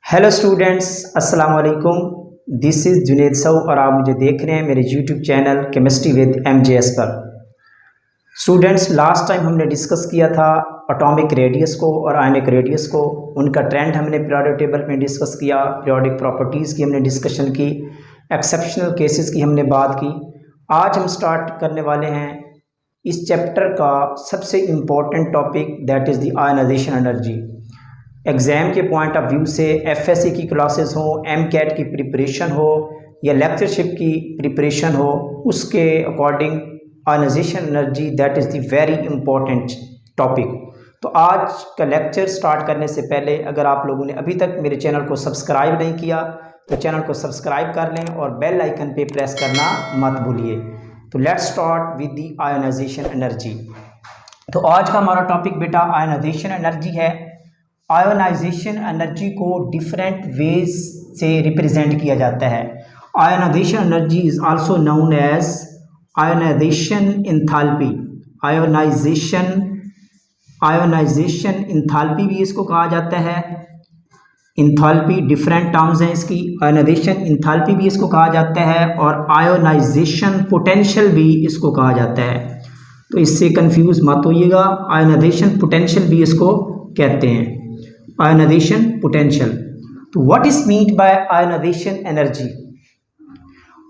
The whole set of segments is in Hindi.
हेलो स्टूडेंट्स, अस्सलाम वालेकुम। दिस इज़ जुनेद सऊ और आप मुझे देख रहे हैं मेरे YouTube channel chemistry with MJS पर। स्टूडेंट्स, लास्ट टाइम हमने डिस्कस किया था एटॉमिक रेडियस को और आयनिक रेडियस को। उनका ट्रेंड हमने पीरियोडिक टेबल में डिस्कस किया, पीरियोडिक प्रॉपर्टीज़ की हमने डिस्कशन की, एक्सेप्शनल केसेस की हमने बात की। आज हम स्टार्ट करने वाले हैं इस चैप्टर का सबसे important topic, that is the ionisation energy. Exam के पॉइंट ऑफ व्यू से FSC की क्लासेस हो, MCAT की प्रिपरेशन हो या लेक्चरशिप की प्रिपरेशन हो, उसके according ionisation energy that is the very important topic. तो आज का लेक्चर स्टार्ट करने से पहले अगर आप लोगों ने अभी तक मेरे चैनल को सब्सक्राइब नहीं किया तो चैनल को सब्सक्राइब कर लें और बेल आइकन पे प्रेस करना मत भूलिए। तो let's start with the ionisation energy. तो आज का हमारा टॉपिक बेटा आयनाइजेशन एनर्जी है। आयोनाइजेशन एनर्जी को डिफरेंट वेज से रिप्रेजेंट किया जाता है। Ionisation energy is also known as ionisation enthalpy. Ionisation enthalpy भी इसको कहा जाता है। इंथैल्पी डिफरेंट टर्म्स हैं इसकी। आयोनाइजेशन इंथैल्पी भी इसको कहा जाता है और आयोनाइजेशन पोटेंशियल भी इसको कहा जाता है। तो इससे कंफ्यूज मत होइएगा, आयोनाइजेशन पोटेंशियल भी इसको कहते हैं। Ionisation potential. तो what is meant by ionisation energy?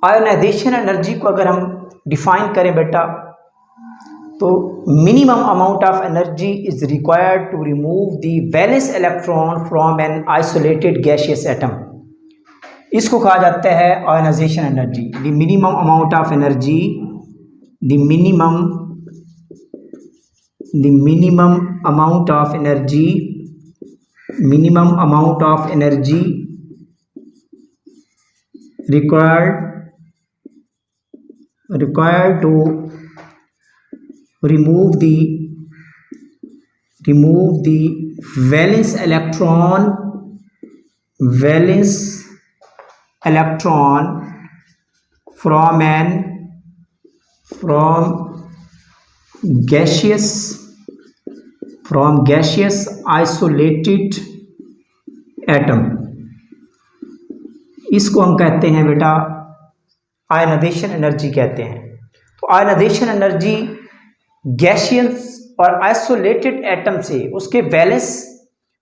Ionisation energy को अगर हम डिफाइन करें बेटा, तो minimum amount of energy is required to remove the valence electron from an isolated gaseous atom. इसको कहा जाता है ionization energy. The minimum amount of energy, the minimum amount of energy required to remove the valence electron from gaseous isolated atom, इसको हम कहते हैं बेटा आयनाइजेशन एनर्जी कहते हैं। तो आयनाइजेशन एनर्जी गैसियस और आइसोलेटेड एटम से, उसके वैलेंस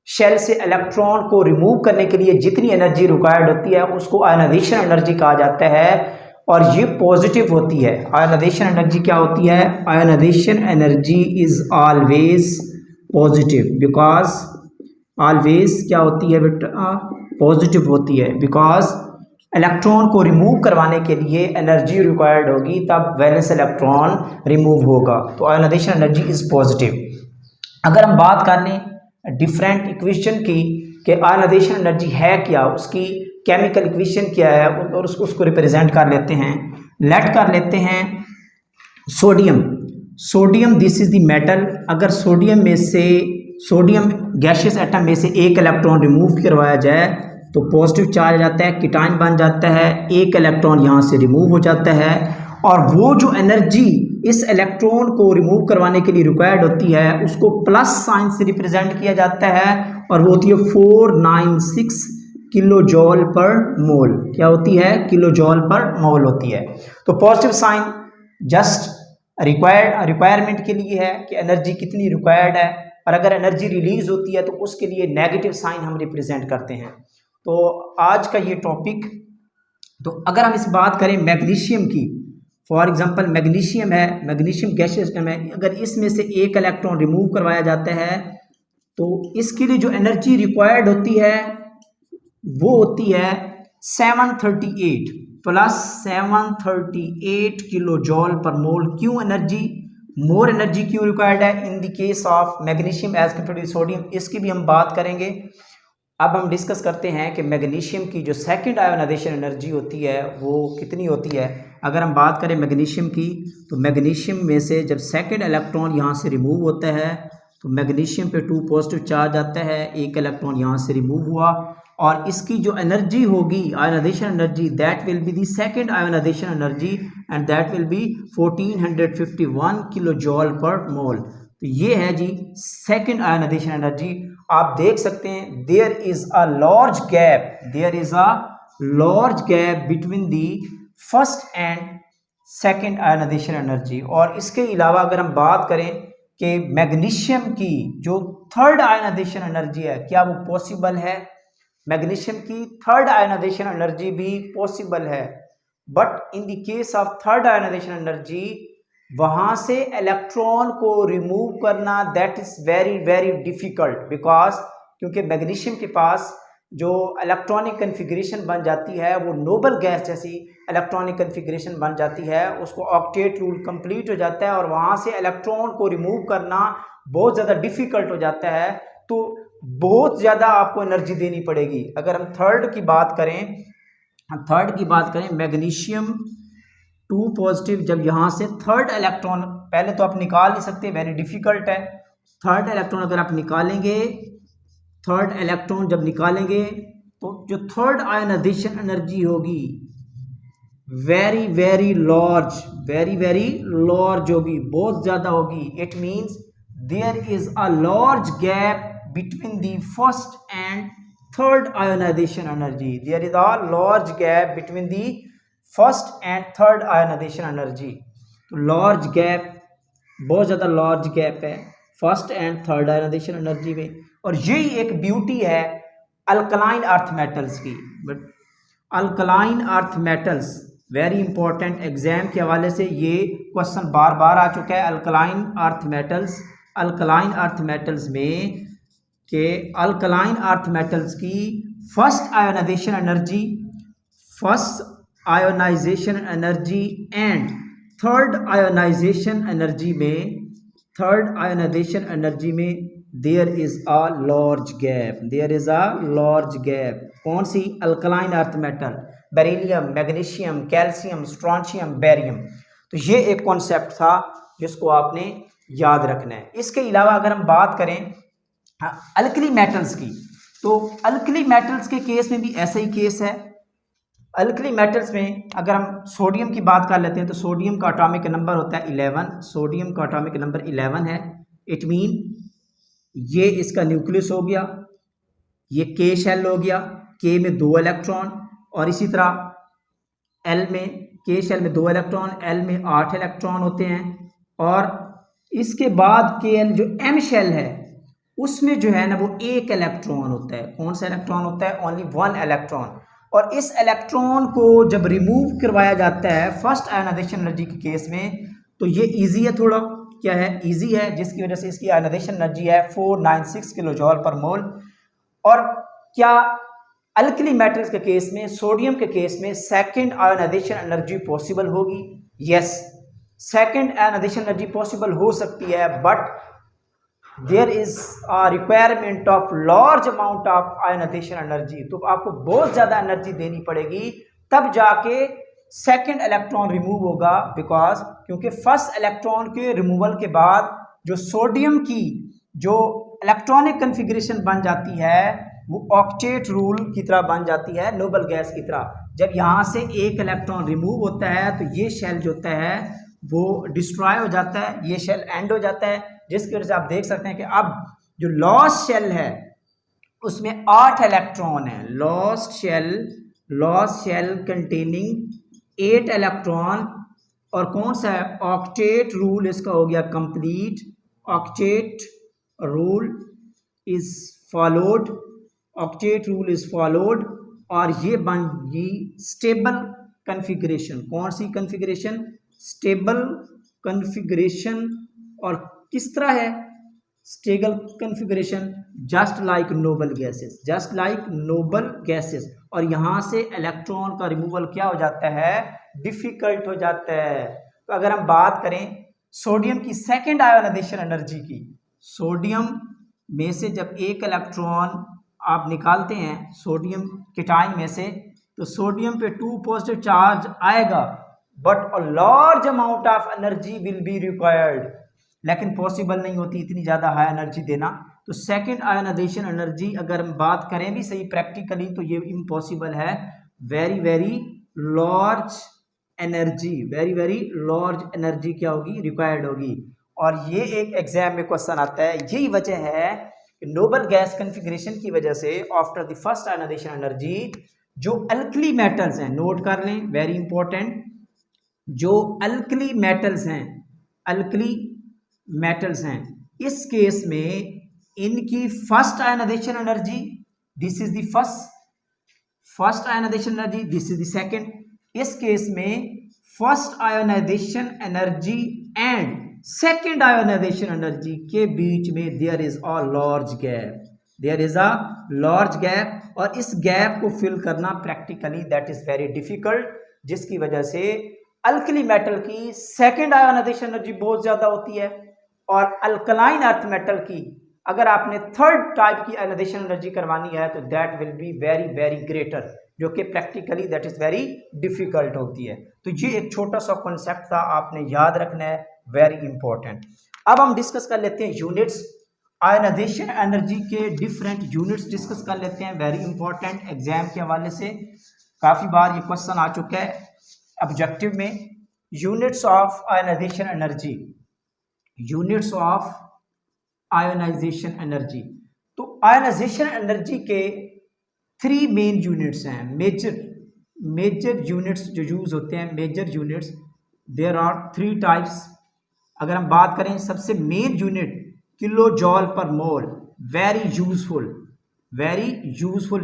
शेल से इलेक्ट्रॉन को रिमूव करने के लिए जितनी एनर्जी रिक्वायर्ड होती है उसको आयनाइजेशन एनर्जी कहा जाता है और ये पॉजिटिव होती है। आयनाइजेशन एनर्जी क्या होती है? Ionization energy is always positive, because always क्या होती है बेटा? पॉजिटिव होती है, बिकॉज इलेक्ट्रॉन को रिमूव करवाने के लिए एनर्जी रिक्वायर्ड होगी, तब वैलेंस इलेक्ट्रॉन रिमूव होगा। तो आयनाइजेशन एनर्जी इज पॉजिटिव। अगर हम बात कर लें डिफरेंट इक्वेशन की कि आयनाइजेशन एनर्जी है क्या, उसकी केमिकल इक्वेशन क्या है, और उसको रिप्रेजेंट कर लेते हैं। लेट कर लेते हैं sodium this is the metal. अगर सोडियम गैसियस एटम में से एक इलेक्ट्रॉन रिमूव करवाया जाए तो पॉजिटिव चार्ज आ जाता है, कीटाइन बन जाता है, एक इलेक्ट्रॉन यहाँ से रिमूव हो जाता है, और वो जो एनर्जी इस इलेक्ट्रॉन को रिमूव करवाने के लिए रिक्वायर्ड होती है उसको प्लस साइन से रिप्रेजेंट किया जाता है, और वो होती है 496 किलो जॉल पर मोल। क्या होती है? किलो जॉल पर मोल होती है। तो पॉजिटिव साइन जस्ट रिक्वायरमेंट के लिए है कि एनर्जी कितनी रिक्वायर्ड है, और अगर एनर्जी रिलीज होती है तो उसके लिए नेगेटिव साइन हम रिप्रेजेंट करते हैं। तो आज का ये टॉपिक, तो अगर हम इस बात करें मैग्नीशियम की, फॉर एग्जांपल मैग्नीशियम है, मैग्नीशियम गैसियस एटम है, अगर इसमें से एक इलेक्ट्रॉन रिमूव करवाया जाता है तो इसके लिए जो एनर्जी रिक्वायर्ड होती है वो होती है 738 plus 738 kilo joule per mole. क्यों एनर्जी, मोर एनर्जी क्यों रिक्वायर्ड है in the case of magnesium as compare to sodium, इसकी भी हम बात करेंगे। अब हम डिस्कस करते हैं कि मैग्नीशियम की जो सेकंड आयोनाइजेशन एनर्जी होती है वो कितनी होती है। अगर हम बात करें मैग्नीशियम की, तो मैग्नीशियम में से जब सेकंड इलेक्ट्रॉन यहाँ से रिमूव होता है तो मैग्नीशियम पे 2 पॉजिटिव चार्ज आता है, एक इलेक्ट्रॉन यहाँ से रिमूव हुआ, और इसकी जो एनर्जी होगी ionization energy, that will be the second ionization energy, and that will be 1451 kilo joule per mole. तो ये है जी सेकंड आयोनाइजेशन एनर्जी। आप देख सकते हैं there is a large gap between the first and second ionization energy. और इसके अलावा अगर हम बात करें कि मैग्नीशियम की जो थर्ड आयोनाइजेशन एनर्जी है, क्या वो पॉसिबल है? मैग्नीशियम की थर्ड आयोनाइजेशन एनर्जी भी पॉसिबल है, but in the case of third ionization energy वहां से इलेक्ट्रॉन को रिमूव करना that is very very difficult, because क्योंकि मैग्नीशियम के पास जो इलेक्ट्रॉनिक कन्फिग्रेशन बन जाती है वो नोबल गैस जैसी इलेक्ट्रॉनिक कन्फिग्रेशन बन जाती है, उसको ऑक्टेट रूल कंप्लीट हो जाता है और वहाँ से इलेक्ट्रॉन को रिमूव करना बहुत ज़्यादा डिफ़िकल्ट हो जाता है। तो बहुत ज़्यादा आपको एनर्जी देनी पड़ेगी। अगर हम थर्ड की बात करें मैग्नीशियम 2 पॉजिटिव, जब यहाँ से थर्ड इलेक्ट्रॉन पहले तो आप निकाल नहीं सकते, वेरी डिफ़िकल्ट है। थर्ड इलेक्ट्रॉन अगर आप निकालेंगे, थर्ड इलेक्ट्रॉन जब निकालेंगे तो जो थर्ड आयोनाइजेशन एनर्जी होगी वेरी वेरी लार्ज होगी, बहुत ज़्यादा होगी। It means there is a large gap between the first and third ionisation energy. There is a large gap between the first and third ionisation energy. तो लार्ज गैप, बहुत ज़्यादा लार्ज गैप है first and third ionisation energy में। और यही एक ब्यूटी है अल्कलाइन अर्थ मेटल्स की। But alkaline earth metals very important, exam के हवाले से ये क्वेश्चन बार बार आ चुका है। अल्कलाइन अर्थ मेटल्स में के अल्कलाइन अर्थ मेटल्स की first ionisation energy and third ionisation energy में there is a large gap. कौन सी? Alkaline earth metal, beryllium, magnesium, calcium, strontium, barium. तो ये एक कॉन्सेप्ट था जिसको आपने याद रखना है। इसके अलावा अगर हम बात करें अल्कली मेटल्स की, तो अल्कली मेटल्स के केस में भी ऐसा ही केस है। अल्कली मेटल्स में अगर हम सोडियम की बात कर लेते हैं तो सोडियम का एटॉमिक नंबर होता है 11। सोडियम का एटॉमिक नंबर 11 है। इट मीन ये इसका न्यूक्लियस हो गया, ये के शेल हो गया, के में 2 इलेक्ट्रॉन, और इसी तरह एल में, के शेल में 2 इलेक्ट्रॉन, एल में 8 इलेक्ट्रॉन होते हैं। और इसके बाद के एल जो एम शेल है उसमें जो है ना वो 1 इलेक्ट्रॉन होता है। कौन सा इलेक्ट्रॉन होता है? Only 1 electron. और इस इलेक्ट्रॉन को जब रिमूव करवाया जाता है फर्स्ट आयोनाइजेशन एनर्जी के केस में, तो ये इजी है, थोड़ा क्या है, इजी है, जिसकी वजह से इसकी आयोनाइजेशन एनर्जी है 496 किलो जॉल पर मोल। और क्या अल्कली मेटल्स के केस में, सोडियम के केस में सेकंड आयोनाइजेशन एनर्जी पॉसिबल होगी? Yes, second ionization energy possible हो सकती है, but there is a requirement of large amount of ionization energy. तो आपको बहुत ज्यादा एनर्जी देनी पड़ेगी, तब जाके सेकंड इलेक्ट्रॉन रिमूव होगा। बिकॉज क्योंकि फर्स्ट इलेक्ट्रॉन के रिमूवल के बाद जो सोडियम की जो इलेक्ट्रॉनिक कन्फिग्रेशन बन जाती है वो ऑक्टेट रूल की तरह बन जाती है, नोबल गैस की तरह। जब यहाँ से 1 इलेक्ट्रॉन रिमूव होता है तो ये शेल जो होता है वो डिस्ट्रॉय हो जाता है, ये शेल एंड हो जाता है, जिसकी वजह से आप देख सकते हैं कि अब जो लॉस्ट शेल है उसमें 8 इलेक्ट्रॉन है। Last shell containing 8 electron. और कौन सा है? ऑक्टेट रूल इसका हो गया complete. Octet rule is followed और ये बन गई स्टेबल कन्फिग्रेशन। कौन सी कन्फिग्रेशन? Stable configuration. और किस तरह है stable configuration? Just like noble gases. और यहाँ से इलेक्ट्रॉन का रिमूवल क्या हो जाता है? डिफिकल्ट हो जाता है। तो अगर हम बात करें सोडियम की सेकेंड आयोनाइजेशन एनर्जी की, सोडियम में से जब 1 इलेक्ट्रॉन आप निकालते हैं सोडियम केटाइन में से, तो सोडियम पे 2 पॉजिटिव चार्ज आएगा, but a large amount of energy will be required. लेकिन पॉसिबल नहीं होती इतनी ज़्यादा हाई एनर्जी देना। तो सेकेंड आयोनाइजेशन एनर्जी अगर हम बात करें भी सही प्रैक्टिकली तो ये इम्पॉसिबल है। वेरी वेरी लार्ज एनर्जी क्या होगी? रिक्वायर्ड होगी। और ये एक एग्जाम में क्वेश्चन आता है। यही वजह है नोबल गैस कन्फिग्रेशन की वजह से after the first ionisation energy जो अल्कली मेटल्स हैं, नोट कर लें, वेरी इंपॉर्टेंट, जो अल्कली मेटल्स हैं, अल्कली मेटल्स हैं, इस केस में इनकी first ionisation energy, this is the first ionisation energy, this is the second. इस केस में first ionisation energy and second ionization energy के बीच में there is a large gap, there is a large gap, और इस गैप को फिल करना practically that is very difficult, जिसकी वजह से अल्कली मेटल की सेकंड आयोनाइजेशन एनर्जी बहुत ज्यादा होती है और अल्कलाइन अर्थ मेटल की अगर आपने थर्ड टाइप की आयोनाइजेशन एनर्जी करवानी है तो that will be very very greater, जो कि practically that is very difficult होती है। तो ये एक छोटा सा कॉन्सेप्ट था, आपने याद रखना है, वेरी इंपॉर्टेंट। अब हम डिस्कस कर लेते हैं यूनिट्स, आयोनाइजेशन एनर्जी के डिफरेंट यूनिट्स डिस्कस कर लेते हैं, वेरी इंपॉर्टेंट, एग्जाम के हवाले से काफी बार ये क्वेश्चन आ चुका है ऑब्जेक्टिव में। Units of ionization energy, units of ionization energy. तो आयोनाइजेशन एनर्जी के 3 मेन यूनिट्स हैं, मेजर यूनिट्स जो यूज होते हैं, major units, there are 3 types. अगर हम बात करें सबसे main unit kilo joule per मोल, वेरी यूजफुल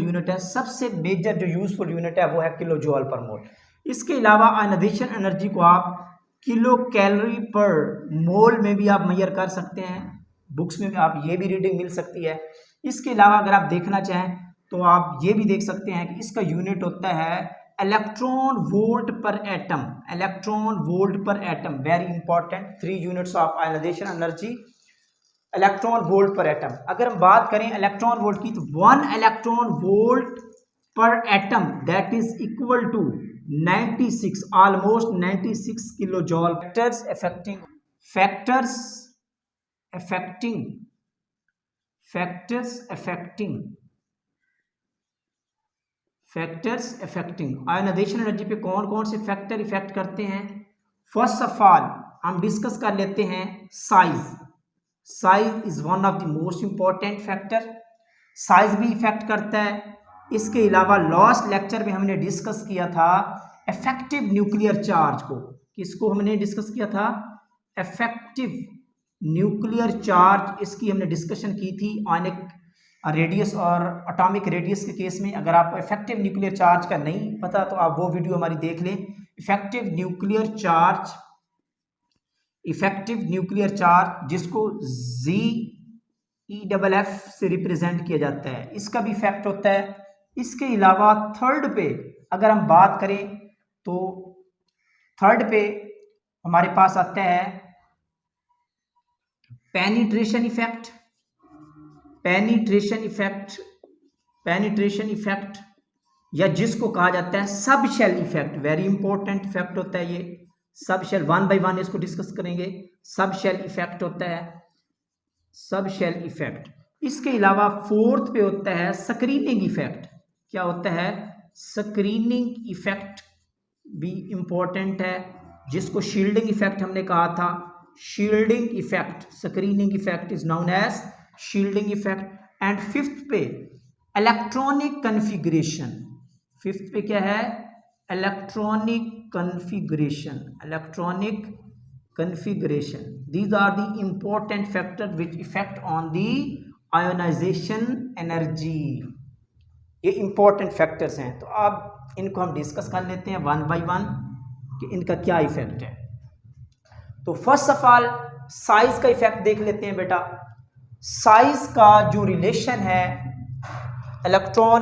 यूनिट है, सबसे मेजर जो यूजफुल यूनिट है वो है किलो जॉल पर मोल। इसके अलावा आयोनाइजेशन एनर्जी को आप किलो कैलोरी पर मोल में भी आप मेजर कर सकते हैं, बुक्स में आप ये भी रीडिंग मिल सकती है। इसके अलावा अगर आप देखना चाहें तो आप ये भी देख सकते हैं कि इसका यूनिट होता है electron volt per atom, electron volt per atom, very important, 3 units of ionization energy, electron volt per atom. अगर हम बात करें इलेक्ट्रॉन वोल्ट की तो 1 electron volt per atom that is equal to 96, almost 96 kilo joule. Factors affecting ionization energy पे कौन कौन से फैक्टर इफेक्ट करते हैं। फर्स्ट ऑफ ऑल हम डिस्कस कर लेते हैं size is one of the most important factor, size भी इफेक्ट करता है। इसके अलावा लास्ट लेक्चर में हमने डिस्कस किया था इफेक्टिव न्यूक्लियर चार्ज को, किसको हमने डिस्कस किया था, इफेक्टिव न्यूक्लियर चार्ज, इसकी हमने डिस्कशन की थी आयनिक रेडियस और एटॉमिक रेडियस के केस में। अगर आपको इफेक्टिव न्यूक्लियर चार्ज का नहीं पता तो आप वो वीडियो हमारी देख लें। इफेक्टिव न्यूक्लियर चार्ज जिसको ZeF से रिप्रेजेंट किया जाता है, इसका भी इफेक्ट होता है। इसके अलावा थर्ड पे अगर हम बात करें तो थर्ड पे हमारे पास आता है पेनिट्रेशन इफेक्ट या जिसको कहा जाता है sub shell effect, very important effect होता है ये। सब शेल 1 बाय 1 इसको डिस्कस करेंगे। सब शेल इफेक्ट होता है, सब शेल इफेक्ट। इसके अलावा फोर्थ पे होता है स्क्रीनिंग इफेक्ट। क्या होता है, स्क्रीनिंग इफेक्ट भी इंपॉर्टेंट है, जिसको शील्डिंग इफेक्ट हमने कहा था। Shielding effect, screening effect is known as shielding effect. And fifth पे इलेक्ट्रॉनिक कन्फिग्रेशन, फिफ्थ पे क्या है, electronic configuration. These are the important factor which effect on the ionization energy. ये इंपॉर्टेंट फैक्टर्स हैं, तो अब इनको हम डिस्कस कर लेते हैं 1 बाय 1 कि इनका क्या इफेक्ट है। तो फर्स्ट ऑफ ऑल साइज का इफेक्ट देख लेते हैं बेटा। साइज का जो रिलेशन है इलेक्ट्रॉन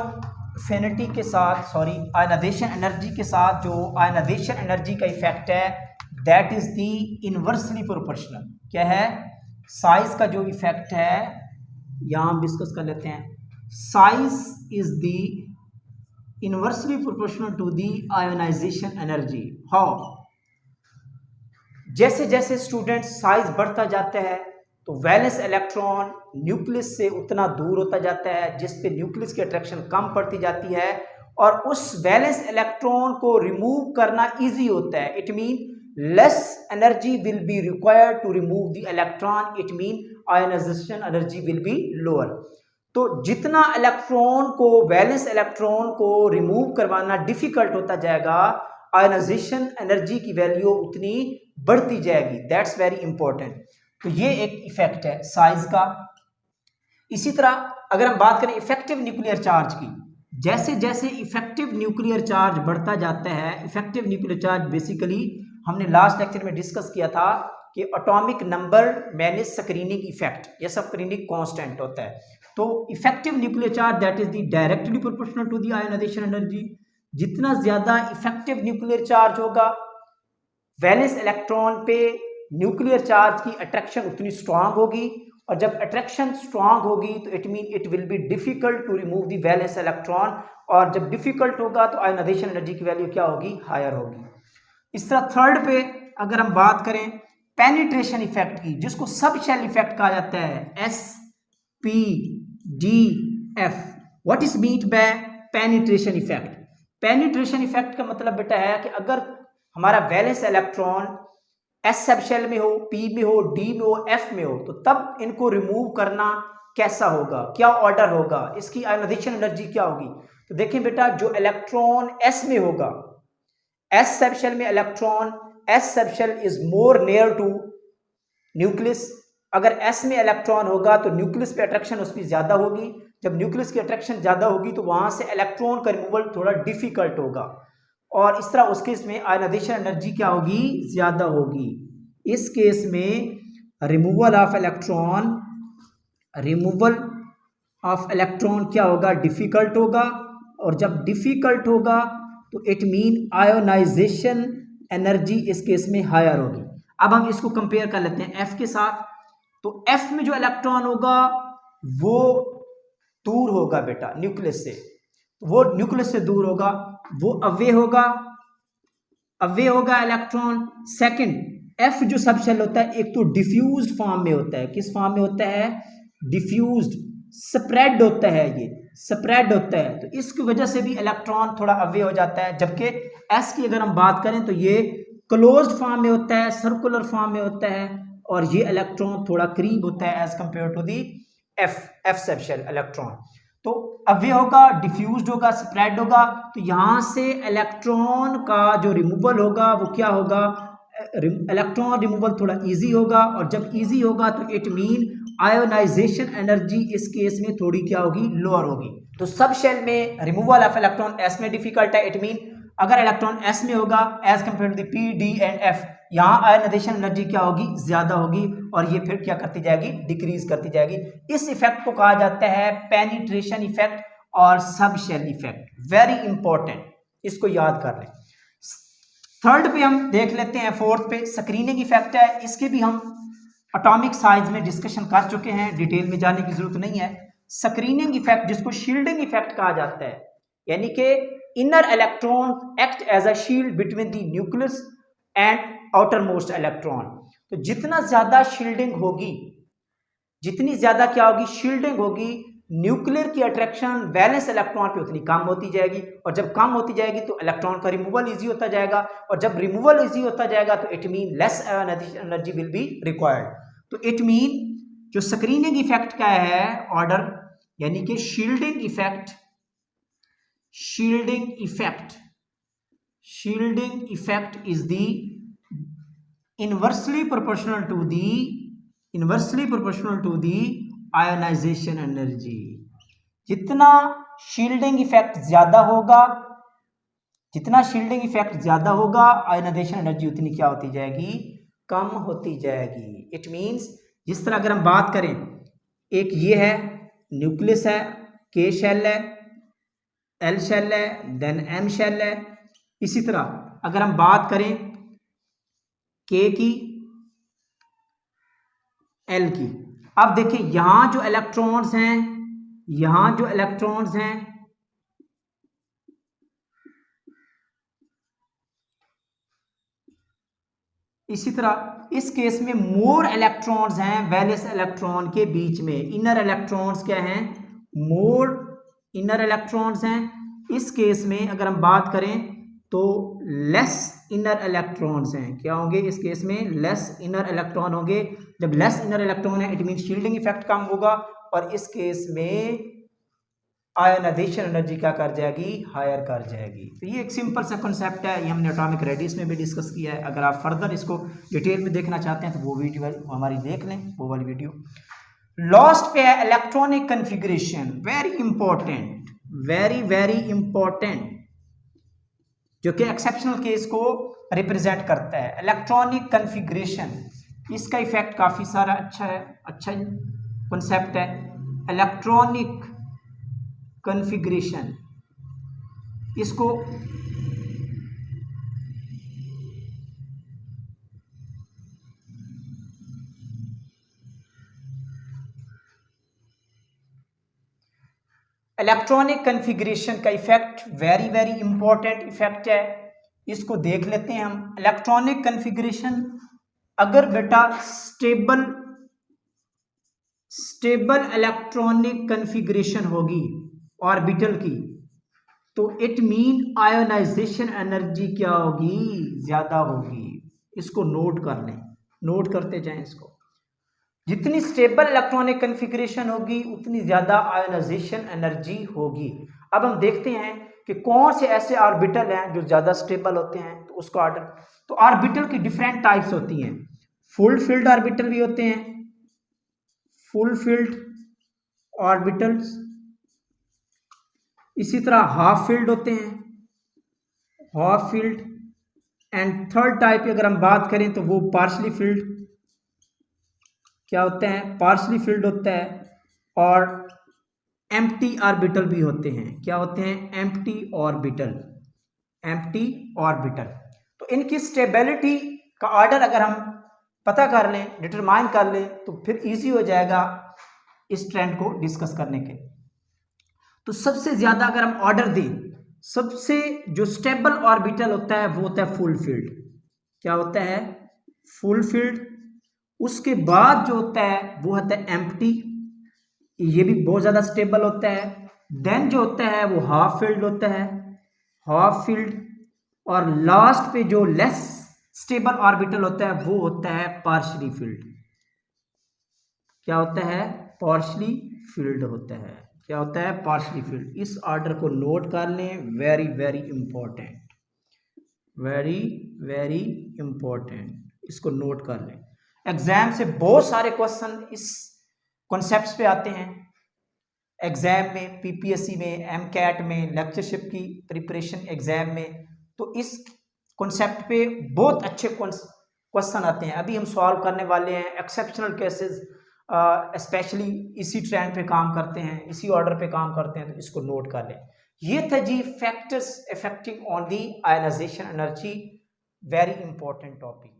एफिनिटी के साथ, आयोनाइजेशन एनर्जी के साथ, जो आयोनाइजेशन एनर्जी का इफेक्ट है that is the inversely proportional. क्या है, साइज का जो इफेक्ट है यहां हम डिस्कस कर लेते हैं। Size is the inversely proportional to the ionization energy. How, जैसे जैसे स्टूडेंट साइज बढ़ता जाता है तो वैलेंस इलेक्ट्रॉन न्यूक्लियस से उतना दूर होता जाता है, जिस पे न्यूक्लियस की अट्रैक्शन कम पड़ती जाती है और उस वैलेंस इलेक्ट्रॉन को रिमूव करना इजी होता है। It mean less energy will be required to remove the electron. It mean ionization energy will be lower. तो जितना इलेक्ट्रॉन को, वैलेंस इलेक्ट्रॉन को रिमूव करवाना डिफिकल्ट होता जाएगा, आयोनाइजेशन एनर्जी की वैल्यू उतनी बढ़ती जाएगी। That's very important. तो ये एक इफेक्ट है साइज का। इसी तरह अगर हम बात करें इफेक्टिव न्यूक्लियर चार्ज की, जैसे जैसे इफेक्टिव न्यूक्लियर चार्ज बढ़ता जाता है, इफेक्टिव न्यूक्लियर चार्ज बेसिकली हमने लास्ट लेक्चर में डिस्कस किया था कि atomic number minus screening effect, यह स्क्रीनिंग कांस्टेंट होता है। तो effective nuclear charge that is the directly proportional to the ionization energy. जितना ज्यादा इफेक्टिव न्यूक्लियर चार्ज होगा, वैलेंस इलेक्ट्रॉन पे न्यूक्लियर चार्ज की अट्रैक्शन उतनी स्ट्रांग होगी, और जब अट्रैक्शन स्ट्रांग होगी तो it mean it will be difficult to remove the valence electron, और जब डिफिकल्ट होगा तो आयोनाइजेशन एनर्जी की वैल्यू क्या होगी, हायर होगी। इस तरह थर्ड पे अगर हम बात करें पेनिट्रेशन इफेक्ट की, जिसको सब शेल इफेक्ट कहा जाता है, SPDF। What is meant by penetration effect? Penetration effect का मतलब बेटा है कि अगर हमारा valence electron s sub shell में हो, पी में हो, डी में हो, एफ में हो, तो तब इनको रिमूव करना कैसा होगा, क्या ऑर्डर होगा, इसकी आयोनाइजेशन एनर्जी क्या होगी? तो देखें बेटा, जो इलेक्ट्रॉन एस में होगा, एस सब शेल में electron, s sub shell is more near to nucleus. अगर एस में इलेक्ट्रॉन होगा तो न्यूक्लियस पे अट्रैक्शन उसकी ज्यादा होगी। जब न्यूक्लियस की अट्रैक्शन ज्यादा होगी तो वहां से इलेक्ट्रॉन का रिमूवल थोड़ा डिफिकल्ट होगा, और इस तरह उस केस में आयोनाइजेशन एनर्जी क्या होगी, ज्यादा होगी। इस केस में रिमूवल ऑफ इलेक्ट्रॉन क्या होगा, डिफिकल्ट होगा, और जब डिफिकल्ट होगा तो इट मीन आयोनाइजेशन एनर्जी इस केस में हायर होगी। अब हम इसको कंपेयर कर लेते हैं एफ के साथ। तो एफ में जो इलेक्ट्रॉन होगा वो दूर होगा बेटा न्यूक्लियस से, वो न्यूक्लियस से दूर होगा, वो अवे होगा इलेक्ट्रॉन। सेकंड, एफ जो सब शेल होता है, एक तो डिफ्यूज्ड फॉर्म में होता है। किस फॉर्म में होता है, डिफ्यूज्ड, स्प्रेड होता है, ये स्प्रेड होता है, तो इसकी वजह से भी इलेक्ट्रॉन थोड़ा अवे हो जाता है। जबकि एस की अगर हम बात करें तो ये क्लोज्ड फॉर्म में होता है, सर्कुलर फॉर्म में होता है, और ये इलेक्ट्रॉन थोड़ा करीब होता है as compare to the f sub shell electron. तो अवे होगा, डिफ्यूज्ड होगा, स्प्रेड होगा, तो यहां से इलेक्ट्रॉन का जो रिमूवल होगा वो क्या होगा, इलेक्ट्रॉन रिमूवल थोड़ा इजी होगा, और जब इजी होगा तो इट मीन आयोनाइजेशन एनर्जी इस केस में थोड़ी क्या होगी, लोअर होगी। तो सब शेल में रिमूवल ऑफ इलेक्ट्रॉन एस में डिफिकल्ट है, इट मीन अगर इलेक्ट्रॉन एस में होगा as compare to the p, d and f, यहाँ आयोनाइजेशन एनर्जी क्या होगी, ज्यादा होगी, और ये फिर क्या करती जाएगी, डिक्रीज करती जाएगी। इस इफेक्ट को कहा जाता है पेनिट्रेशन इफेक्ट और सब शेल इफेक्ट। वेरी इंपॉर्टेंट, इसको याद कर लें। थर्ड पे हम देख लेते हैं, फोर्थ पे स्क्रीनिंग इफेक्ट है। इसके भी हम एटॉमिक साइज में डिस्कशन कर चुके हैं, डिटेल में जाने की जरूरत नहीं है। स्क्रीनिंग इफेक्ट, जिसको शील्डिंग इफेक्ट कहा जाता है, यानी कि inner electron act as a shield between the nucleus and outermost electron. तो जितना ज्यादा शील्डिंग होगी, जितनी ज्यादा क्या होगी, शील्डिंग होगी, न्यूक्लियर की अट्रैक्शन वैलेंस इलेक्ट्रॉन पे उतनी कम होती जाएगी, और जब कम होती जाएगी तो इलेक्ट्रॉन का रिमूवल इजी होता जाएगा, और जब रिमूवल इजी होता जाएगा तो it mean less energy will be required. तो इट मीन जो स्क्रीनिंग इफेक्ट का है ऑर्डर, यानी कि shielding effect is the inversely proportional to the ionization energy. जितना शील्डिंग इफेक्ट ज्यादा होगा, आयोनाइजेशन एनर्जी उतनी क्या होती जाएगी, कम होती जाएगी। इट मींस जिस तरह अगर हम बात करें, एक ये है न्यूक्लियस है, के शेल है, एल शेल है, देन एम शेल है। इसी तरह अगर हम बात करें के की, एल की, अब देखिए यहां जो इलेक्ट्रॉन्स हैं, इसी तरह इस केस में मोर इलेक्ट्रॉन्स हैं वैलेंस इलेक्ट्रॉन के बीच में। इनर इलेक्ट्रॉन्स क्या हैं, मोर इनर इलेक्ट्रॉन्स हैं। इस केस में अगर हम बात करें तो लेस इनर इलेक्ट्रॉन्स हैं, क्या होंगे इस केस में, लेस इनर इलेक्ट्रॉन होंगे। जब लेस इनर इलेक्ट्रॉन है इट मीन शील्डिंग इफेक्ट कम होगा, और इस केस में आयनाइजेशन एनर्जी क्या कर जाएगी, हायर कर जाएगी। तो ये एक सिंपल सा कॉन्सेप्ट है, ये हमने एटॉमिक रेडियस में भी डिस्कस किया है। अगर आप फर्दर इसको डिटेल में देखना चाहते हैं तो वो वीडियो हमारी देख लें, वो वाली वीडियो। लास्ट पे है electronic configuration, very important, very very important, जो कि एक्सेप्शनल केस को रिप्रेजेंट करता है। इलेक्ट्रॉनिक कन्फिग्रेशन, इसका इफेक्ट काफ़ी सारा अच्छा है, अच्छा कॉन्सेप्ट है। इलेक्ट्रॉनिक कन्फिग्रेशन, इसको इलेक्ट्रॉनिक कन्फिग्रेशन का effect very very important effect है, इसको देख लेते हैं हम। इलेक्ट्रॉनिक कन्फिग्रेशन, अगर बेटा स्टेबल इलेक्ट्रॉनिक कन्फिग्रेशन होगी ऑर्बिटल की, तो इट मीन आयोनाइजेशन एनर्जी क्या होगी, ज्यादा होगी। इसको नोट कर लें, नोट करते जाएं इसको। जितनी स्टेबल इलेक्ट्रॉनिक कन्फिग्रेशन होगी उतनी ज्यादा आयोनाइजेशन एनर्जी होगी। अब हम देखते हैं कि कौन से ऐसे ऑर्बिटल हैं जो ज्यादा स्टेबल होते हैं, तो उसका ऑर्डर। तो ऑर्बिटल की डिफरेंट टाइप्स होती हैं, फुल फील्ड ऑर्बिटल भी होते हैं, फुल फील्ड ऑर्बिटल्स, इसी तरह हाफ फील्ड होते हैं, half field, and third type की अगर हम बात करें तो वो पार्शली फील्ड, क्या होते हैं, पार्शली फील्ड होता है। और एम्प्टी ऑर्बिटल भी होते हैं, क्या होते हैं, एम्प्टी ऑर्बिटल, एम्प्टी ऑर्बिटल। तो इनकी स्टेबिलिटी का ऑर्डर अगर हम पता कर लें, डिटरमाइन कर लें, तो फिर इजी हो जाएगा इस ट्रेंड को डिस्कस करने के। तो सबसे ज्यादा अगर हम ऑर्डर दें, सबसे जो स्टेबल ऑर्बिटल होता है वो होता है फुल फील्ड, क्या होता है, फुल फील्ड। उसके बाद जो होता है वो होता है एम्प्टी, ये भी बहुत ज्यादा स्टेबल होता है। देन जो होता है वो हाफ फील्ड होता है, हाफ फील्ड। और लास्ट पे जो लेस स्टेबल ऑर्बिटल होता है वो होता है पार्शली फील्ड, क्या होता है, पार्शली फील्ड होता है, क्या होता है, पार्शली फील्ड। इस ऑर्डर को नोट कर लें, very very important, very very important, इसको नोट कर लें। एग्जाम से बहुत सारे क्वेश्चन इस कॉन्सेप्ट्स पे आते हैं, एग्जाम में, पीपीएससी में, एमकैट में, लेक्चरशिप की प्रिपरेशन एग्जाम में, तो इस कॉन्सेप्ट पे बहुत अच्छे क्वेश्चन आते हैं। अभी हम सॉल्व करने वाले हैं एक्सेप्शनल केसेस, स्पेशली इसी ट्रेंड पे काम करते हैं, इसी ऑर्डर पे काम करते हैं, तो इसको नोट कर लें। ये था जी factors affecting on the ionisation energy, very important topic.